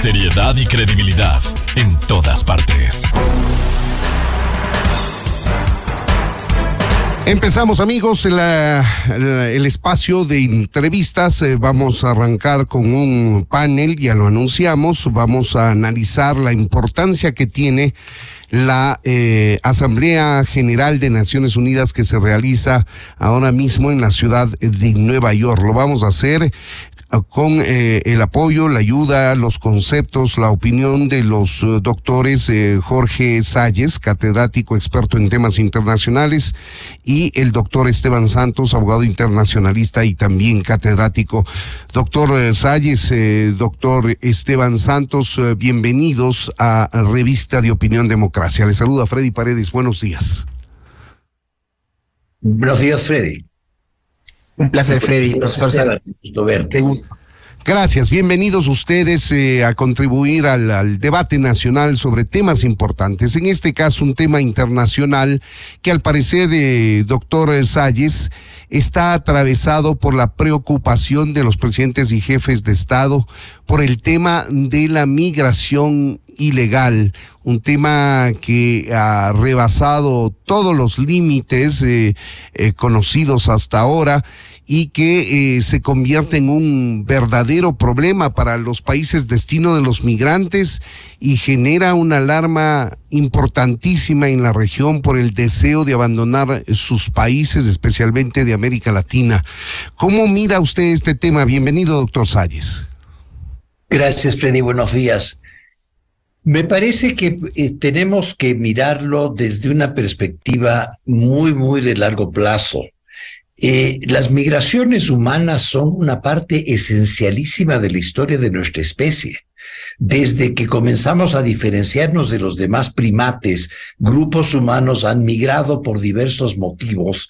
seriedad y credibilidad en todas partes. Empezamos, amigos, el espacio de entrevistas. Vamos a arrancar con un panel, ya lo anunciamos. Vamos a analizar la importancia que tiene la Asamblea General de Naciones Unidas que se realiza ahora mismo en la ciudad de Nueva York. Lo vamos a hacer con el apoyo, la ayuda, los conceptos, la opinión de los doctores Jorge Salles, catedrático experto en temas internacionales, y el doctor Esteban Santos, abogado internacionalista y también catedrático. Doctor Salles, doctor Esteban Santos, bienvenidos a Revista de Opinión Democracia. Les saluda Freddy Paredes. Buenos días. Buenos días, Freddy. Un placer, Freddy. Profesor Salles. Qué gusto. Gracias, bienvenidos ustedes a contribuir al debate nacional sobre temas importantes. En este caso, un tema internacional que al parecer, doctor Salles, está atravesado por la preocupación de los presidentes y jefes de Estado por el tema de la migración ilegal, un tema que ha rebasado todos los límites conocidos hasta ahora y que se convierte en un verdadero problema para los países destino de los migrantes y genera una alarma importantísima en la región por el deseo de abandonar sus países, especialmente de América Latina. ¿Cómo mira usted este tema? Bienvenido, doctor Salles. Gracias, Freddy. Buenos días. Me parece que tenemos que mirarlo desde una perspectiva muy de largo plazo. Las migraciones humanas son una parte esencialísima de la historia de nuestra especie. Desde que comenzamos a diferenciarnos de los demás primates, grupos humanos han migrado por diversos motivos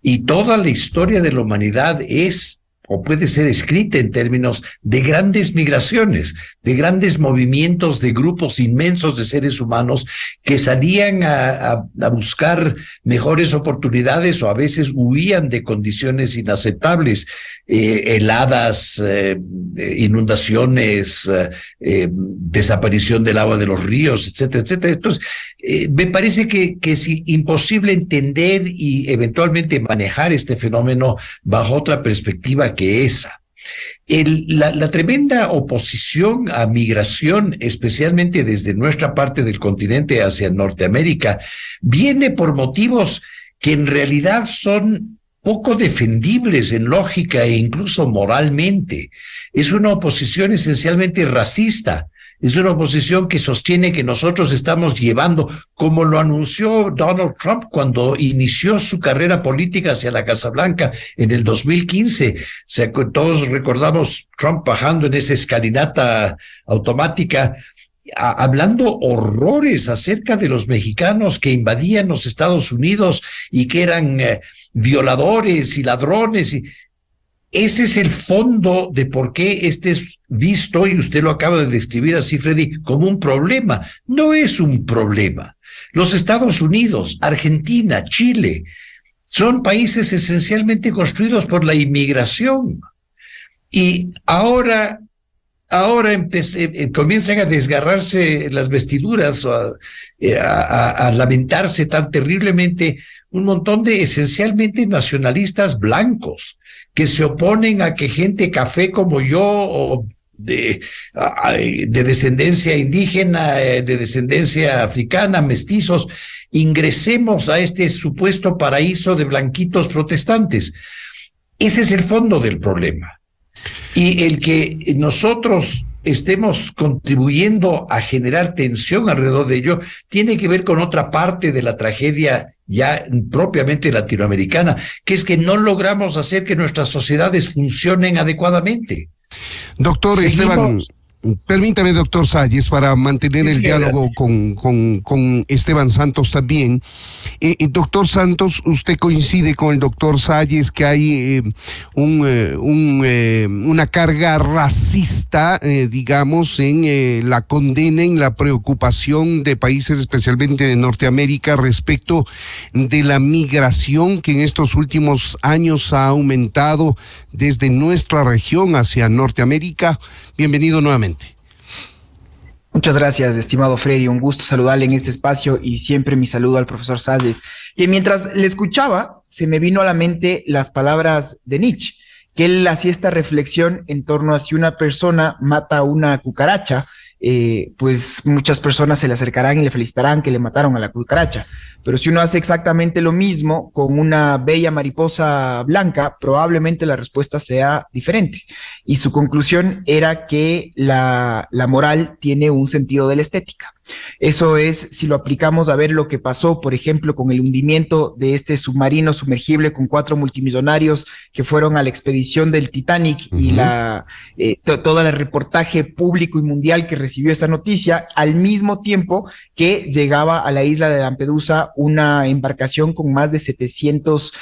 y toda la historia de la humanidad es o puede ser escrita en términos de grandes migraciones, de grandes movimientos de grupos inmensos de seres humanos que salían a buscar mejores oportunidades o a veces huían de condiciones inaceptables, heladas, inundaciones, desaparición del agua de los ríos, etcétera, etcétera. Entonces, me parece que es imposible entender y eventualmente manejar este fenómeno bajo otra perspectiva que esa. La tremenda oposición a migración, especialmente desde nuestra parte del continente hacia Norteamérica, viene por motivos que en realidad son poco defendibles en lógica e incluso moralmente. Es una oposición esencialmente racista. Es una oposición que sostiene que nosotros estamos llevando, como lo anunció Donald Trump cuando inició su carrera política hacia la Casa Blanca en el 2015. Todos recordamos Trump bajando en esa escalinata automática, hablando horrores acerca de los mexicanos que invadían los Estados Unidos y que eran violadores y ladrones. Ese es el fondo de por qué este es visto, y usted lo acaba de describir así, Freddy, como un problema. No es un problema. Los Estados Unidos, Argentina, Chile, son países esencialmente construidos por la inmigración. Y ahora comienzan a desgarrarse las vestiduras, a lamentarse tan terriblemente un montón de esencialmente nacionalistas blancos que se oponen a que gente café como yo o de descendencia indígena, de descendencia africana, mestizos, ingresemos a este supuesto paraíso de blanquitos protestantes. Ese es el fondo del problema. Y el que nosotros estemos contribuyendo a generar tensión alrededor de ello tiene que ver con otra parte de la tragedia ya propiamente latinoamericana, que es que no logramos hacer que nuestras sociedades funcionen adecuadamente. Doctor Esteban, permítame, doctor Salles, para mantener el diálogo con Esteban Santos también. Doctor Santos, usted coincide con el doctor Salles que hay una carga racista, digamos, en la condena, en la preocupación de países, especialmente de Norteamérica, respecto de la migración que en estos últimos años ha aumentado desde nuestra región hacia Norteamérica. Bienvenido nuevamente. Muchas gracias, estimado Freddy. Un gusto saludarle en este espacio y siempre mi saludo al profesor Salles, que mientras le escuchaba, se me vino a la mente las palabras de Nietzsche, que él hacía esta reflexión en torno a si una persona mata a una cucaracha, pues muchas personas se le acercarán y le felicitarán que le mataron a la cucaracha. Pero si uno hace exactamente lo mismo con una bella mariposa blanca, probablemente la respuesta sea diferente. Y su conclusión era que la moral tiene un sentido de la estética. Eso es, si lo aplicamos a ver lo que pasó, por ejemplo, con el hundimiento de este submarino sumergible con 4 multimillonarios que fueron a la expedición del Titanic y todo el reportaje público y mundial que recibió esa noticia, al mismo tiempo que llegaba a la isla de Lampedusa una embarcación con más de 700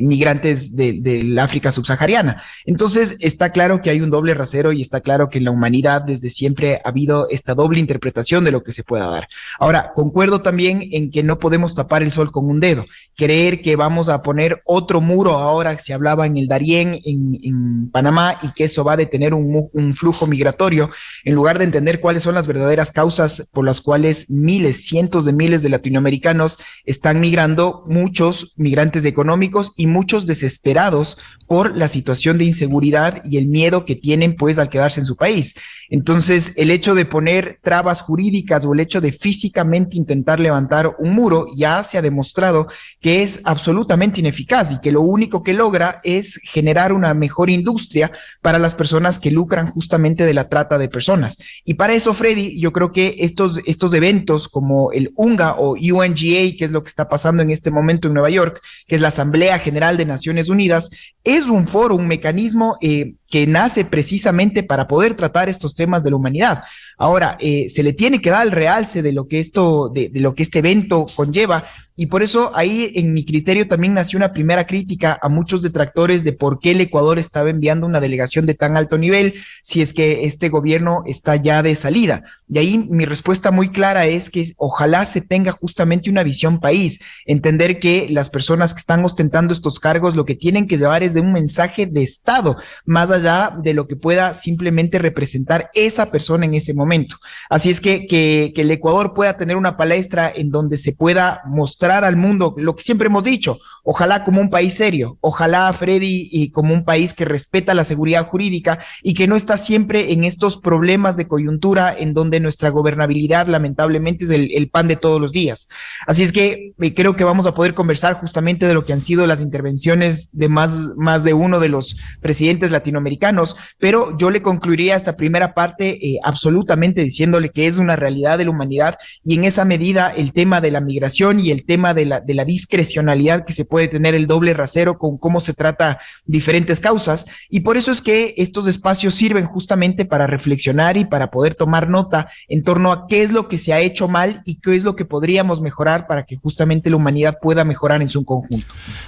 migrantes del África subsahariana. Entonces, está claro que hay un doble rasero y está claro que en la humanidad desde siempre ha habido esta doble interpretación de lo que se pueda dar. Ahora, concuerdo también en que no podemos tapar el sol con un dedo. Creer que vamos a poner otro muro ahora, se hablaba en el Darién, en Panamá, y que eso va a detener un flujo migratorio, en lugar de entender cuáles son las verdaderas causas por las cuales miles, cientos de miles de latinoamericanos están migrando, muchos migrantes económicos y muchos desesperados por la situación de inseguridad y el miedo que tienen pues al quedarse en su país. Entonces, el hecho de poner trabas jurídicas o el hecho de físicamente intentar levantar un muro ya se ha demostrado que es absolutamente ineficaz y que lo único que logra es generar una mejor industria para las personas que lucran justamente de la trata de personas. Y para eso, Freddy, yo creo que estos eventos como el UNGA o UNGA, que es lo que está pasando en este momento en Nueva York, que es la Asamblea General de Naciones Unidas, es un foro, un mecanismo que nace precisamente para poder tratar estos temas de la humanidad. Ahora, se le tiene que dar el realce de lo que de lo que este evento conlleva, y por eso ahí en mi criterio también nació una primera crítica a muchos detractores de por qué el Ecuador estaba enviando una delegación de tan alto nivel si es que este gobierno está ya de salida. Y ahí mi respuesta muy clara es que ojalá se tenga justamente una visión país, entender que las personas que están ostentando estos cargos lo que tienen que llevar es de un mensaje de Estado, más allá de lo que pueda simplemente representar esa persona en ese momento. Así es que el Ecuador pueda tener una palestra en donde se pueda mostrar al mundo lo que siempre hemos dicho, ojalá como un país serio, ojalá, Freddy, y como un país que respeta la seguridad jurídica y que no está siempre en estos problemas de coyuntura en donde nuestra gobernabilidad lamentablemente es el pan de todos los días. Así es que creo que vamos a poder conversar justamente de lo que han sido las intervenciones de más de uno de los presidentes latinoamericanos, pero yo le concluiría esta primera parte absolutamente diciéndole que es una realidad de la humanidad, y en esa medida el tema de la migración y el tema de la discrecionalidad que se puede tener, el doble rasero con cómo se trata diferentes causas, y por eso es que estos espacios sirven justamente para reflexionar y para poder tomar nota en torno a qué es lo que se ha hecho mal y qué es lo que podríamos mejorar para que justamente la humanidad pueda mejorar en su conjunto.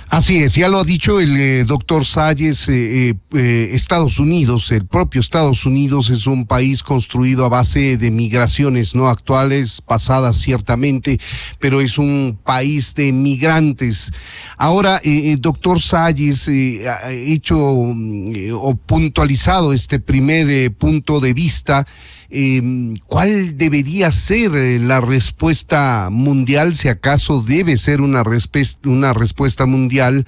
Así es, ya lo ha dicho el doctor Salles. Estados Unidos, el propio Estados Unidos es un país construido a base de migraciones no actuales, pasadas ciertamente, pero es un país de migrantes. Ahora, doctor Salles ha hecho o puntualizado este primer punto de vista. ¿Cuál debería ser la respuesta mundial, si acaso debe ser una respuesta mundial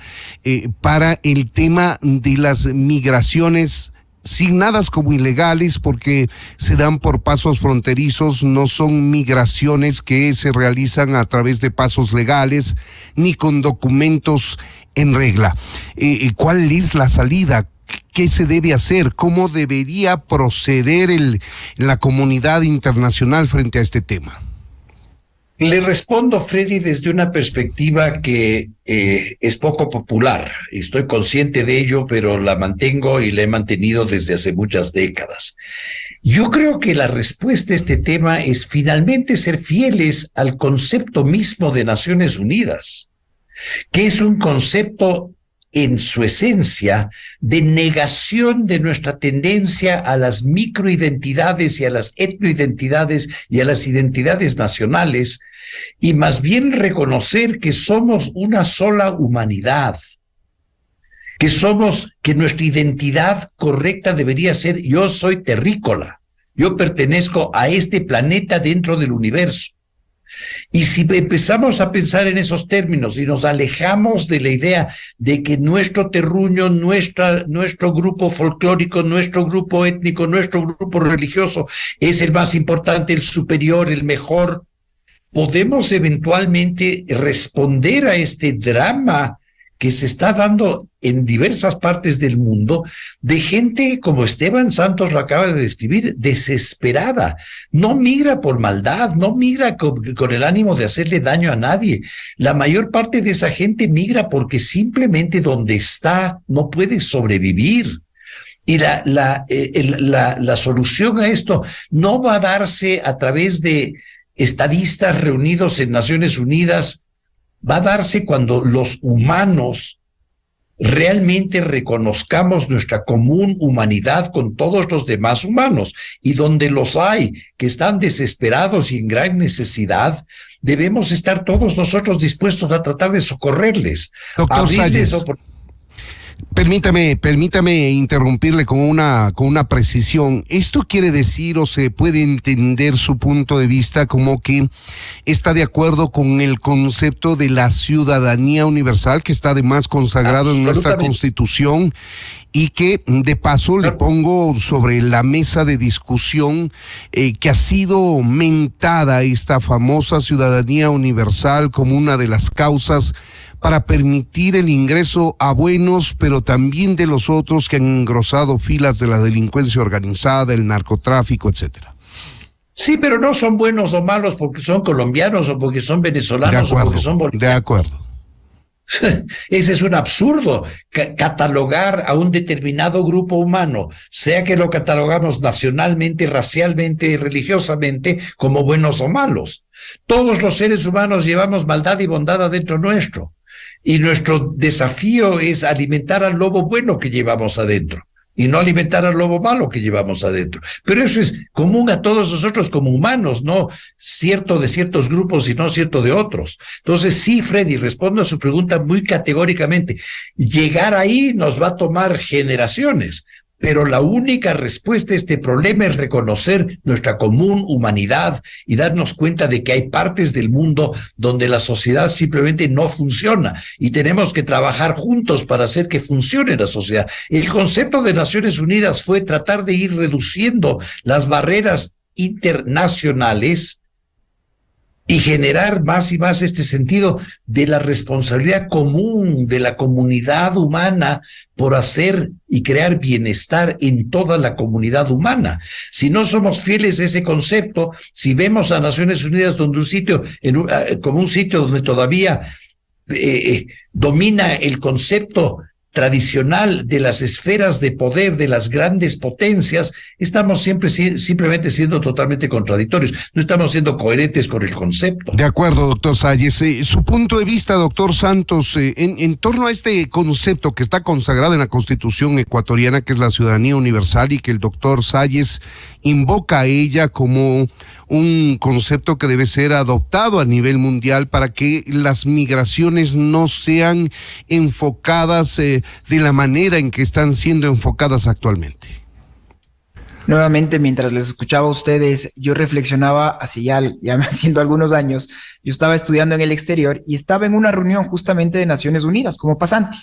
para el tema de las migraciones signadas como ilegales, porque se dan por pasos fronterizos, no son migraciones que se realizan a través de pasos legales ni con documentos en regla? ¿Cuál es la salida? ¿Qué se debe hacer? ¿Cómo debería proceder la comunidad internacional frente a este tema? Le respondo, Freddy, desde una perspectiva que es poco popular. Estoy consciente de ello, pero la mantengo y la he mantenido desde hace muchas décadas. Yo creo que la respuesta a este tema es finalmente ser fieles al concepto mismo de Naciones Unidas, que es un concepto en su esencia de negación de nuestra tendencia a las microidentidades y a las etnoidentidades y a las identidades nacionales, y más bien reconocer que somos una sola humanidad, que nuestra identidad correcta debería ser: yo soy terrícola, Yo pertenezco a este planeta dentro del universo. Y si empezamos a pensar en esos términos y nos alejamos de la idea de que nuestro terruño, nuestro grupo folclórico, nuestro grupo étnico, nuestro grupo religioso es el más importante, el superior, el mejor, podemos eventualmente responder a este drama que se está dando en diversas partes del mundo, de gente como Esteban Santos lo acaba de describir, desesperada. No migra por maldad, no migra con el ánimo de hacerle daño a nadie. La mayor parte de esa gente migra porque simplemente donde está no puede sobrevivir. Y la solución a esto no va a darse a través de estadistas reunidos en Naciones Unidas, va a darse cuando los humanos realmente reconozcamos nuestra común humanidad con todos los demás humanos, y donde los hay que están desesperados y en gran necesidad, debemos estar todos nosotros dispuestos a tratar de socorrerles. Doctor Salles, permítame interrumpirle con una precisión. ¿Esto quiere decir o se puede entender su punto de vista como que está de acuerdo con el concepto de la ciudadanía universal que está además consagrado en nuestra Constitución y que de paso le pongo sobre la mesa de discusión que ha sido mentada esta famosa ciudadanía universal como una de las causas para permitir el ingreso a buenos, pero también de los otros que han engrosado filas de la delincuencia organizada, el narcotráfico, etcétera? Sí, pero no son buenos o malos porque son colombianos o porque son venezolanos o porque son bolivianos. De acuerdo. Ese es un absurdo, catalogar a un determinado grupo humano, sea que lo catalogamos nacionalmente, racialmente, religiosamente, como buenos o malos. Todos los seres humanos llevamos maldad y bondad adentro nuestro. Y nuestro desafío es alimentar al lobo bueno que llevamos adentro y no alimentar al lobo malo que llevamos adentro. Pero eso es común a todos nosotros como humanos, no cierto de ciertos grupos y no cierto de otros. Entonces sí, Freddy, respondo a su pregunta muy categóricamente. Llegar ahí nos va a tomar generaciones. Pero la única respuesta a este problema es reconocer nuestra común humanidad y darnos cuenta de que hay partes del mundo donde la sociedad simplemente no funciona y tenemos que trabajar juntos para hacer que funcione la sociedad. El concepto de Naciones Unidas fue tratar de ir reduciendo las barreras internacionales y generar más y más este sentido de la responsabilidad común de la comunidad humana por hacer y crear bienestar en toda la comunidad humana. Si no somos fieles a ese concepto, si vemos a Naciones Unidas donde un sitio, como un sitio donde todavía domina el concepto tradicional de las esferas de poder de las grandes potencias, estamos simplemente siendo totalmente contradictorios, no estamos siendo coherentes con el concepto. De acuerdo, doctor Salles. Su punto de vista, doctor Santos, en torno a este concepto que está consagrado en la Constitución ecuatoriana, que es la ciudadanía universal, y que el doctor Salles invoca a ella como un concepto que debe ser adoptado a nivel mundial para que las migraciones no sean enfocadas de la manera en que están siendo enfocadas actualmente. Nuevamente, mientras les escuchaba a ustedes, yo reflexionaba hace ya haciendo algunos años. Yo estaba estudiando en el exterior y estaba en una reunión justamente de Naciones Unidas como pasante,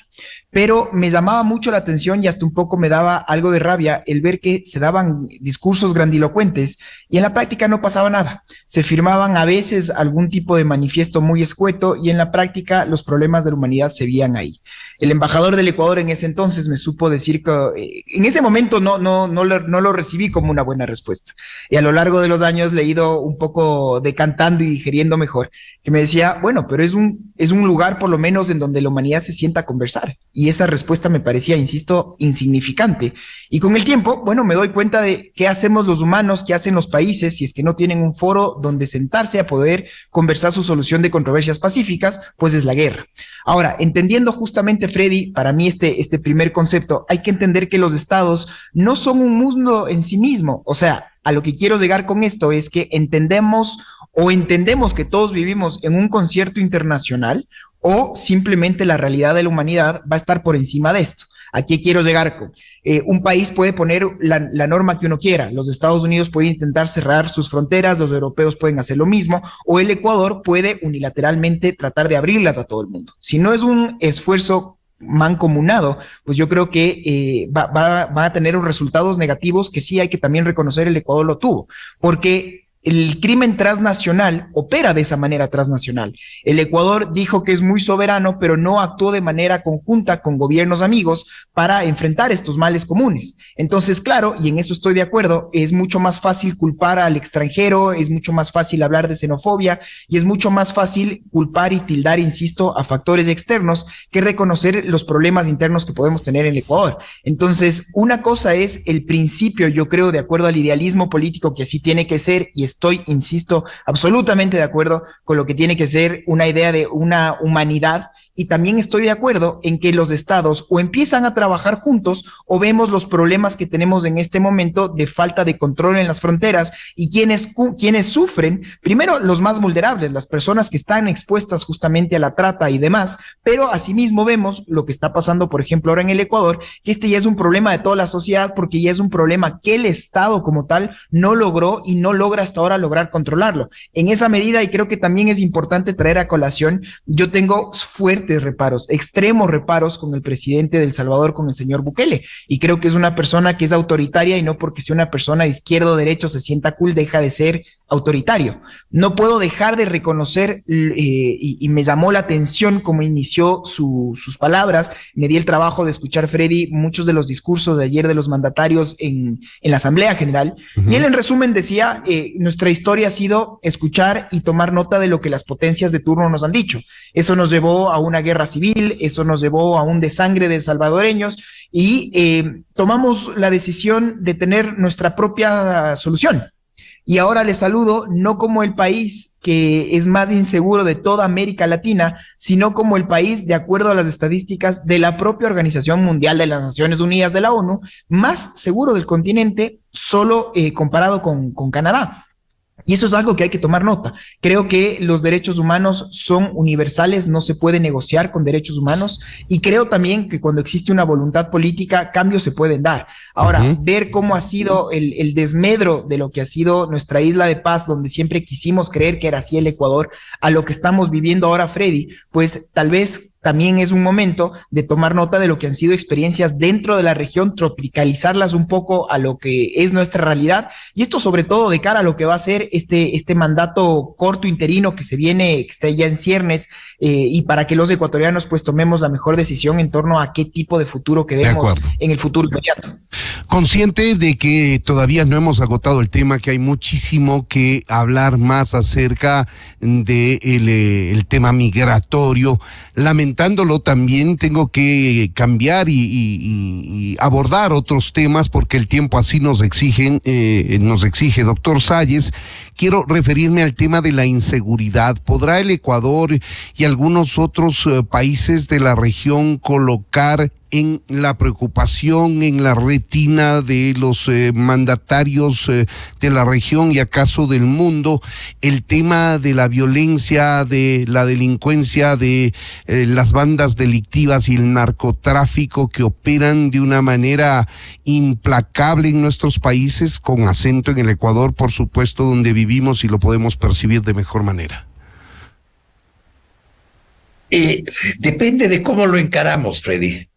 pero me llamaba mucho la atención y hasta un poco me daba algo de rabia el ver que se daban discursos grandilocuentes y en la práctica no pasaba nada. Se firmaban a veces algún tipo de manifiesto muy escueto y en la práctica los problemas de la humanidad se veían ahí. El embajador del Ecuador en ese entonces me supo decir que en ese momento no lo recibí como una buena respuesta. Y a lo largo de los años le he ido un poco decantando y digeriendo mejor, que me decía, bueno, pero es un lugar por lo menos en donde la humanidad se sienta a conversar. Y esa respuesta me parecía, insisto, insignificante. Y con el tiempo, bueno, me doy cuenta de qué hacemos los humanos, qué hacen los países, si es que no tienen un foro donde sentarse a poder conversar su solución de controversias pacíficas, pues es la guerra. Ahora, entendiendo justamente, Freddy, para mí este primer concepto, hay que entender que los estados no son un mundo en sí mismo. O sea, a lo que quiero llegar con esto es que entendemos que todos vivimos en un concierto internacional o simplemente la realidad de la humanidad va a estar por encima de esto. ¿A qué quiero llegar? Un país puede poner la norma que uno quiera. Los Estados Unidos pueden intentar cerrar sus fronteras, los europeos pueden hacer lo mismo, o el Ecuador puede unilateralmente tratar de abrirlas a todo el mundo. Si no es un esfuerzo mancomunado, pues yo creo que va a tener resultados negativos que sí hay que también reconocer el Ecuador lo tuvo, porque el crimen transnacional opera de esa manera transnacional. El Ecuador dijo que es muy soberano, pero no actuó de manera conjunta con gobiernos amigos para enfrentar estos males comunes. Entonces, claro, y en eso estoy de acuerdo, es mucho más fácil culpar al extranjero, es mucho más fácil hablar de xenofobia y es mucho más fácil culpar y tildar, insisto, a factores externos que reconocer los problemas internos que podemos tener en el Ecuador. Entonces, una cosa es el principio, yo creo, de acuerdo al idealismo político que así tiene que ser, y estoy, insisto, absolutamente de acuerdo con lo que tiene que ser una idea de una humanidad, y también estoy de acuerdo en que los estados o empiezan a trabajar juntos o vemos los problemas que tenemos en este momento de falta de control en las fronteras y quienes sufren, primero los más vulnerables, las personas que están expuestas justamente a la trata y demás, pero asimismo vemos lo que está pasando, por ejemplo, ahora en el Ecuador, que este ya es un problema de toda la sociedad porque ya es un problema que el Estado como tal no logró y no logra hasta ahora lograr controlarlo. En esa medida, y creo que también es importante traer a colación, yo tengo fuertes reparos, extremos reparos con el presidente de El Salvador, con el señor Bukele, y creo que es una persona que es autoritaria y no porque sea una persona de izquierda o derecha se sienta cool, deja de ser autoritario. No puedo dejar de reconocer y me llamó la atención cómo inició sus palabras. Me di el trabajo de escuchar, Freddy, muchos de los discursos de ayer de los mandatarios en la Asamblea General, y él en resumen decía, nuestra historia ha sido escuchar y tomar nota de lo que las potencias de turno nos han dicho. Eso nos llevó a una guerra civil, eso nos llevó a un desangre de salvadoreños y tomamos la decisión de tener nuestra propia solución. Y ahora les saludo no como el país que es más inseguro de toda América Latina, sino como el país, de acuerdo a las estadísticas de la propia Organización Mundial de las Naciones Unidas de la ONU, más seguro del continente, solo comparado con Canadá. Y eso es algo que hay que tomar nota. Creo que los derechos humanos son universales, no se puede negociar con derechos humanos, y creo también que cuando existe una voluntad política, cambios se pueden dar. Ahora, ver cómo ha sido el desmedro de lo que ha sido nuestra isla de paz, donde siempre quisimos creer que era así el Ecuador, a lo que estamos viviendo ahora, Freddy, pues tal vez también es un momento de tomar nota de lo que han sido experiencias dentro de la región, tropicalizarlas un poco a lo que es nuestra realidad, y esto sobre todo de cara a lo que va a ser este mandato corto interino que se viene, que está ya en ciernes, y para que los ecuatorianos pues tomemos la mejor decisión en torno a qué tipo de futuro queremos en el futuro inmediato. Consciente de que todavía no hemos agotado el tema, que hay muchísimo que hablar más acerca de el tema migratorio. Lamentándolo también tengo que cambiar y abordar otros temas porque el tiempo así nos exige, doctor Salles. Quiero referirme al tema de la inseguridad. ¿Podrá el Ecuador y algunos otros países de la región colocar en la preocupación, en la retina de los mandatarios de la región y acaso del mundo, el tema de la violencia, de la delincuencia, de las bandas delictivas y el narcotráfico que operan de una manera implacable en nuestros países, con acento en el Ecuador, por supuesto, donde vivimos y lo podemos percibir de mejor manera? Depende de cómo lo encaramos, Freddy.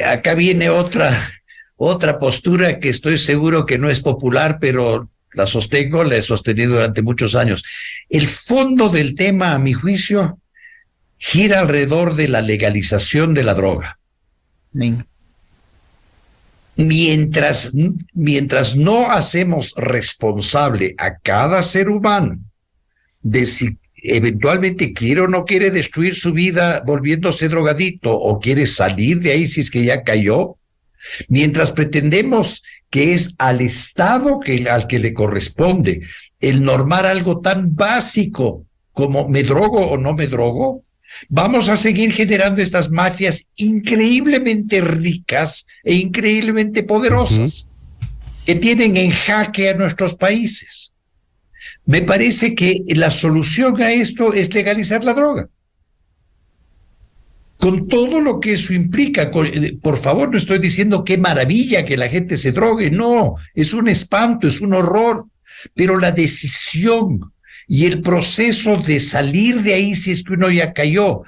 Acá viene otra postura que estoy seguro que no es popular, pero la he sostenido durante muchos años. El fondo del tema, a mi juicio, gira alrededor de la legalización de la droga. Mientras no hacemos responsable a cada ser humano de si eventualmente quiere o no quiere destruir su vida volviéndose drogadito o quiere salir de ahí si es que ya cayó, mientras pretendemos que es al Estado al que le corresponde el normar algo tan básico como me drogo o no me drogo, vamos a seguir generando estas mafias increíblemente ricas e increíblemente poderosas que tienen en jaque a nuestros países. Me parece que la solución a esto es legalizar la droga. con todo lo que eso implica. Por favor, no estoy diciendo qué maravilla que la gente se drogue, no, es un espanto, es un horror, pero la decisión y el proceso de salir de ahí, si es que uno ya cayó,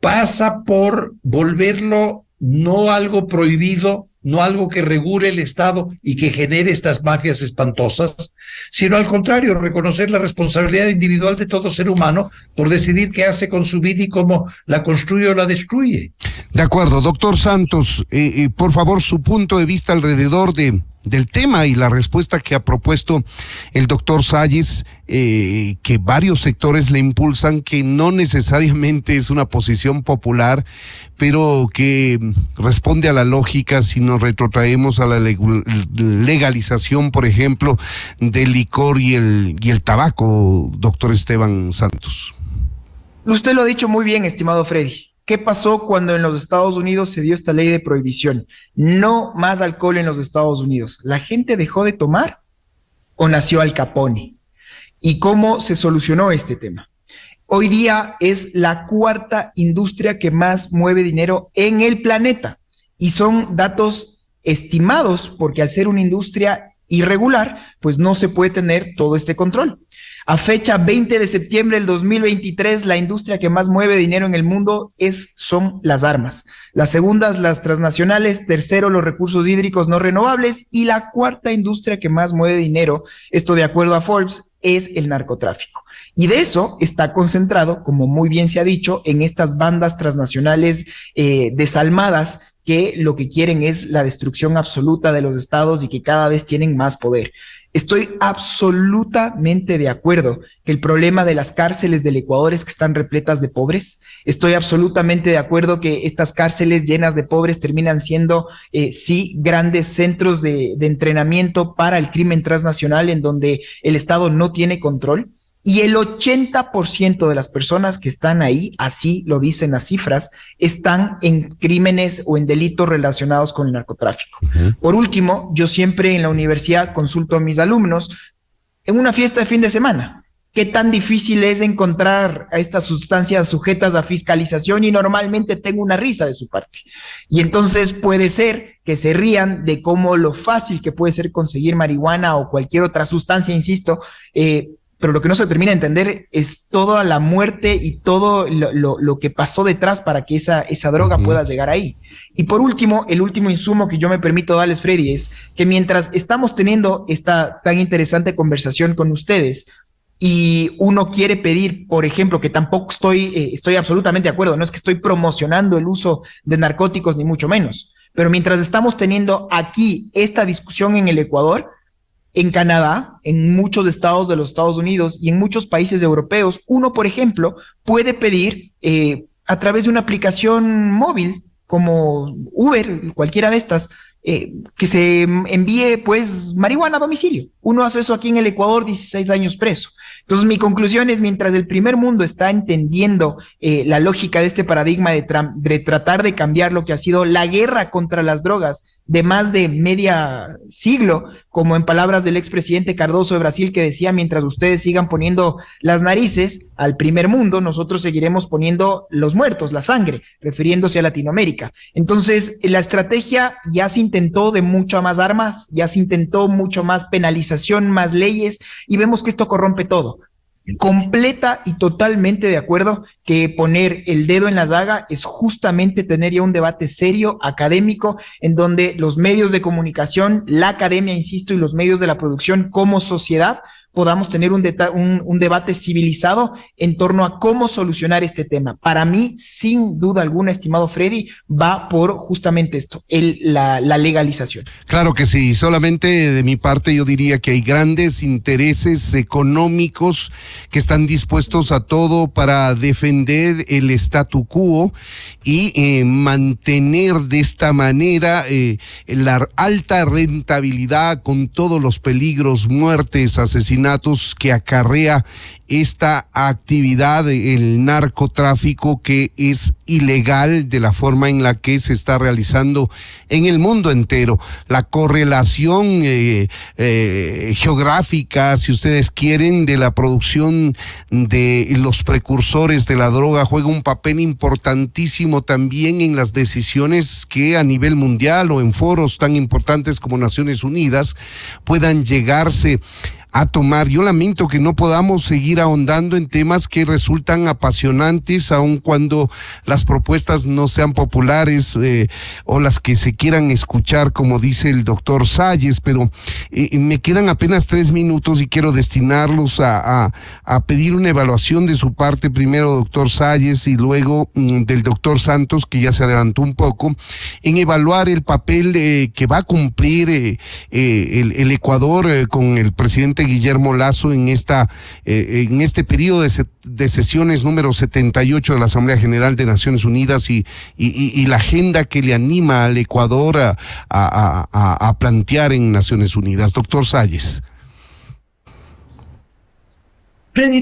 pasa por volverlo no algo prohibido, no algo que regule el Estado y que genere estas mafias espantosas, sino al contrario, reconocer la responsabilidad individual de todo ser humano por decidir qué hace con su vida y cómo la construye o la destruye. De acuerdo, doctor Santos, por favor, su punto de vista alrededor del tema y la respuesta que ha propuesto el doctor Salles, que varios sectores le impulsan, que no necesariamente es una posición popular, pero que responde a la lógica si nos retrotraemos a la legalización, por ejemplo, del licor y el tabaco, doctor Esteban Santos. Usted lo ha dicho muy bien, estimado Freddy. ¿Qué pasó cuando en los Estados Unidos se dio esta ley de prohibición? No más alcohol en los Estados Unidos. ¿La gente dejó de tomar o nació Al Capone? ¿Y cómo se solucionó este tema? Hoy día es la cuarta industria que más mueve dinero en el planeta y son datos estimados porque al ser una industria irregular, pues no se puede tener todo este control. A fecha 20 de septiembre del 2023, la industria que más mueve dinero en el mundo son las armas. Las segundas, las transnacionales. Tercero, los recursos hídricos no renovables. Y la cuarta industria que más mueve dinero, esto de acuerdo a Forbes, es el narcotráfico. Y de eso está concentrado, como muy bien se ha dicho, en estas bandas transnacionales desalmadas que lo que quieren es la destrucción absoluta de los estados y que cada vez tienen más poder. Estoy absolutamente de acuerdo que el problema de las cárceles del Ecuador es que están repletas de pobres. Estoy absolutamente de acuerdo que estas cárceles llenas de pobres terminan siendo, sí, grandes centros de entrenamiento para el crimen transnacional en donde el Estado no tiene control. Y el 80% de las personas que están ahí, así lo dicen las cifras, están en crímenes o en delitos relacionados con el narcotráfico. Por último, yo siempre en la universidad consulto a mis alumnos en una fiesta de fin de semana. ¿Qué tan difícil es encontrar a estas sustancias sujetas a fiscalización? Y normalmente tengo una risa de su parte. Y entonces puede ser que se rían de cómo lo fácil que puede ser conseguir marihuana o cualquier otra sustancia, insisto, pero lo que no se termina de entender es toda la muerte y todo lo que pasó detrás para que esa droga pueda llegar ahí. Y por último, el último insumo que yo me permito darles, Freddy, es que mientras estamos teniendo esta tan interesante conversación con ustedes y uno quiere pedir, por ejemplo, que tampoco estoy absolutamente de acuerdo, no es que estoy promocionando el uso de narcóticos ni mucho menos, pero mientras estamos teniendo aquí esta discusión en el Ecuador, en Canadá, en muchos estados de los Estados Unidos y en muchos países europeos, uno, por ejemplo, puede pedir a través de una aplicación móvil como Uber, cualquiera de estas, que se envíe pues marihuana a domicilio. Uno hace eso aquí en el Ecuador, 16 años preso. Entonces mi conclusión es, mientras el primer mundo está entendiendo la lógica de este paradigma de tratar de cambiar lo que ha sido la guerra contra las drogas de más de media siglo, como en palabras del expresidente Cardoso de Brasil, que decía: mientras ustedes sigan poniendo las narices al primer mundo, nosotros seguiremos poniendo los muertos, la sangre, refiriéndose a Latinoamérica. Entonces, la estrategia ya se intentó de mucho más armas, ya se intentó mucho más penalización, más leyes, y vemos que esto corrompe todo. Completa y totalmente de acuerdo que poner el dedo en la daga es justamente tener ya un debate serio, académico, en donde los medios de comunicación, la academia, insisto, y los medios de la producción como sociedad podamos tener un debate civilizado en torno a cómo solucionar este tema. Para mí, sin duda alguna, estimado Freddy, va por justamente esto, la legalización. Claro que sí, solamente de mi parte yo diría que hay grandes intereses económicos que están dispuestos a todo para defender el statu quo y mantener de esta manera la alta rentabilidad con todos los peligros, muertes, asesinatos asesinatos que acarrea esta actividad, el narcotráfico, que es ilegal de la forma en la que se está realizando en el mundo entero. La correlación geográfica, si ustedes quieren, de la producción de los precursores de la droga juega un papel importantísimo también en las decisiones que a nivel mundial o en foros tan importantes como Naciones Unidas puedan llegarse a tomar. Yo lamento que no podamos seguir ahondando en temas que resultan apasionantes, aun cuando las propuestas no sean populares o las que se quieran escuchar, como dice el doctor Salles, pero me quedan apenas 3 minutos y quiero destinarlos a pedir una evaluación de su parte, primero doctor Salles y luego del doctor Santos, que ya se adelantó un poco, en evaluar el papel que va a cumplir el Ecuador con el presidente Guillermo Lasso en este periodo de sesiones número 78 de la Asamblea General de Naciones Unidas y la agenda que le anima al Ecuador a plantear en Naciones Unidas. Doctor Salles. Freddy,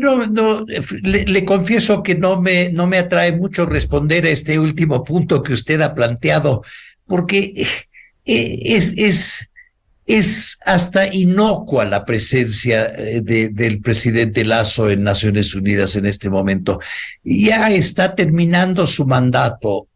le confieso que no me atrae mucho responder a este último punto que usted ha planteado, porque es hasta inocua la presencia del presidente Lasso en Naciones Unidas en este momento. Ya está terminando su mandato.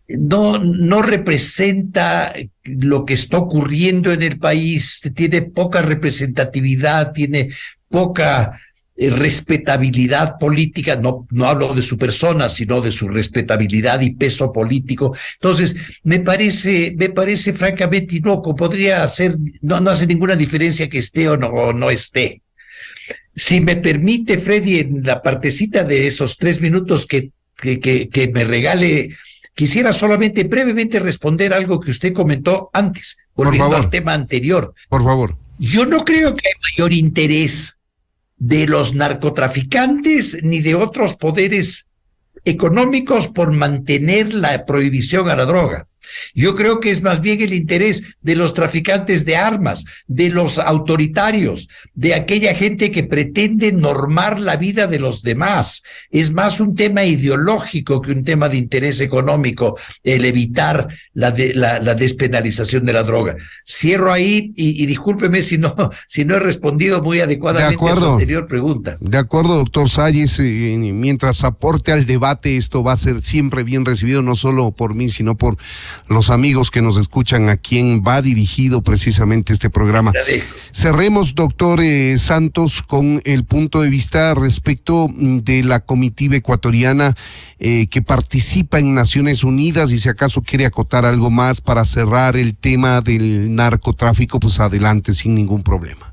No representa lo que está ocurriendo en el país, tiene poca representatividad, tiene poca respetabilidad política, no hablo de su persona, sino de su respetabilidad y peso político. Entonces, me parece francamente inocuo. Podría ser, no hace ninguna diferencia que esté o no esté. Si me permite, Freddy, en la partecita de esos 3 minutos que me regale, quisiera solamente brevemente responder algo que usted comentó antes, volviendo al tema anterior. Por favor. Yo no creo que haya mayor interés de los narcotraficantes ni de otros poderes económicos por mantener la prohibición a la droga. Yo creo que es más bien el interés de los traficantes de armas, de los autoritarios, de aquella gente que pretende normar la vida de los demás. Es más un tema ideológico que un tema de interés económico, el evitar la despenalización de la droga. Cierro ahí y discúlpeme si no he respondido muy adecuadamente a su anterior pregunta. De acuerdo, doctor Salles, mientras aporte al debate, esto va a ser siempre bien recibido, no solo por mí, sino por los amigos que nos escuchan, a quien va dirigido precisamente este programa. Cerremos, doctor Santos, con el punto de vista respecto de la comitiva ecuatoriana que participa en Naciones Unidas, y si acaso quiere acotar algo más para cerrar el tema del narcotráfico, pues adelante, sin ningún problema.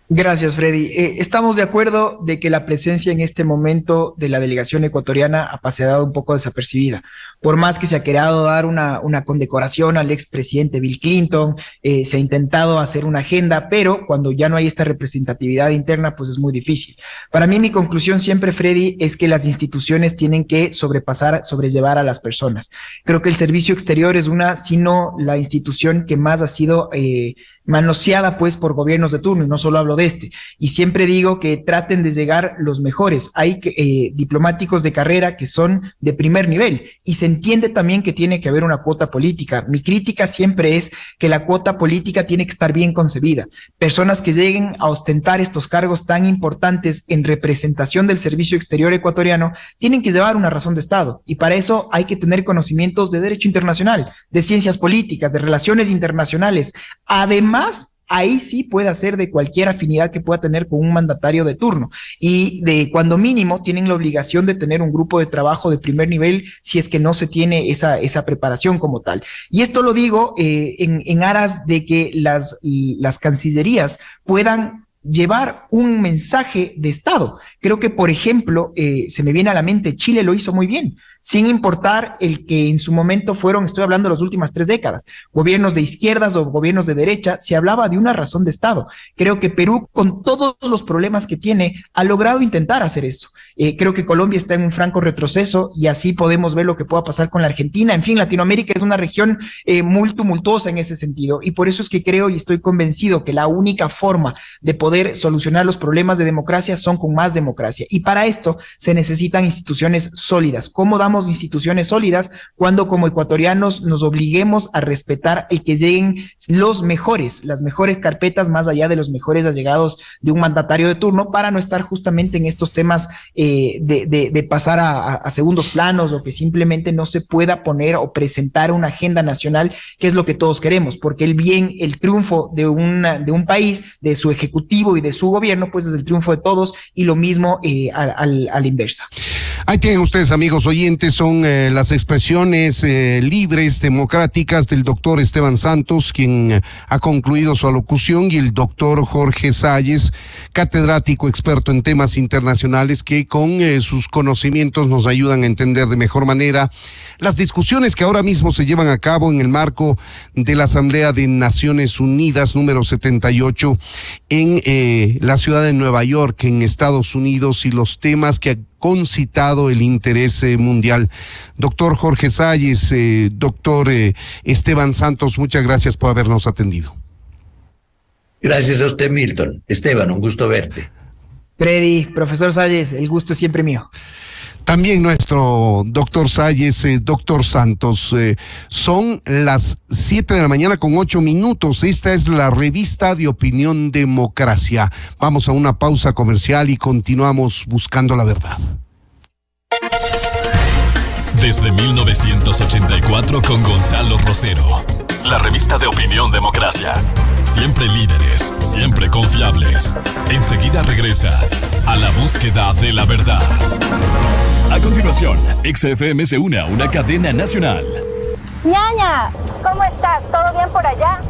Gracias, Freddy. Estamos de acuerdo de que la presencia en este momento de la delegación ecuatoriana ha pasado un poco desapercibida. Por más que se ha querido dar una condecoración al expresidente Bill Clinton, se ha intentado hacer una agenda, pero cuando ya no hay esta representatividad interna, pues es muy difícil. Para mí, mi conclusión siempre, Freddy, es que las instituciones tienen que sobrellevar a las personas. Creo que el servicio exterior es sino la institución que más ha sido manoseada pues por gobiernos de turno, y no solo hablo de este, y siempre digo que traten de llegar los mejores. Hay diplomáticos de carrera que son de primer nivel, y se entiende también que tiene que haber una cuota política. Mi crítica siempre es que la cuota política tiene que estar bien concebida. Personas que lleguen a ostentar estos cargos tan importantes en representación del servicio exterior ecuatoriano tienen que llevar una razón de Estado, y para eso hay que tener conocimientos de derecho internacional, de ciencias políticas, de relaciones internacionales. Además, ahí sí puede ser de cualquier afinidad que pueda tener con un mandatario de turno, y de cuando mínimo tienen la obligación de tener un grupo de trabajo de primer nivel si es que no se tiene esa preparación como tal. Y esto lo digo en aras de que las cancillerías puedan llevar un mensaje de Estado. Creo que, por ejemplo, se me viene a la mente, Chile lo hizo muy bien, sin importar el que en su momento fueron, estoy hablando de las últimas 3 décadas, gobiernos de izquierdas o gobiernos de derecha, se hablaba de una razón de Estado. Creo que Perú, con todos los problemas que tiene, ha logrado intentar hacer eso. Creo que Colombia está en un franco retroceso y así podemos ver lo que pueda pasar con la Argentina. En fin, Latinoamérica es una región muy tumultuosa en ese sentido y por eso es que creo y estoy convencido que la única forma de poder solucionar los problemas de democracia son con más democracia y para esto se necesitan instituciones sólidas. ¿Cómo damos instituciones sólidas? Cuando como ecuatorianos nos obliguemos a respetar el que lleguen los mejores, las mejores carpetas más allá de los mejores allegados de un mandatario de turno para no estar justamente en estos temas de pasar a segundos planos o que simplemente no se pueda poner o presentar una agenda nacional, que es lo que todos queremos, porque el triunfo de un país, de su ejecutivo y de su gobierno, pues es el triunfo de todos y lo mismo a la inversa. Ahí tienen ustedes, amigos oyentes, son las expresiones libres, democráticas del doctor Esteban Santos, quien ha concluido su alocución, y el doctor Jorge Salles, catedrático experto en temas internacionales, que con sus conocimientos nos ayudan a entender de mejor manera las discusiones que ahora mismo se llevan a cabo en el marco de la Asamblea de Naciones Unidas número 78 en la ciudad de Nueva York, en Estados Unidos, y los temas que concitado el interés mundial. Doctor Jorge Salles, doctor Esteban Santos, muchas gracias por habernos atendido. Gracias a usted, Milton. Esteban, un gusto verte. Freddy, profesor Salles, el gusto es siempre mío. También nuestro doctor Salles, doctor Santos. Son las 7 de la mañana con 8 minutos. Esta es la revista de Opinión Democracia. Vamos a una pausa comercial y continuamos buscando la verdad. Desde 1984 con Gonzalo Rosero. La revista de Opinión Democracia. Siempre líderes, siempre confiables. Enseguida regresa a la búsqueda de la verdad. A continuación, XFM se une a una cadena nacional. Ñaña, ¿cómo estás? ¿Todo bien por allá?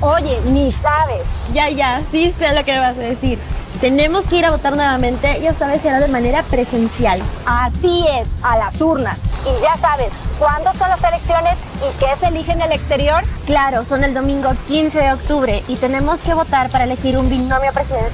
Oye, ni sabes. Ya, sí sé lo que me vas a decir. Tenemos que ir a votar nuevamente y esta vez será de manera presencial. Así es, a las urnas. Y ya sabes, ¿cuándo son las elecciones y qué se elige en el exterior? Claro, son el domingo 15 de octubre y tenemos que votar para elegir un binomio presidencial.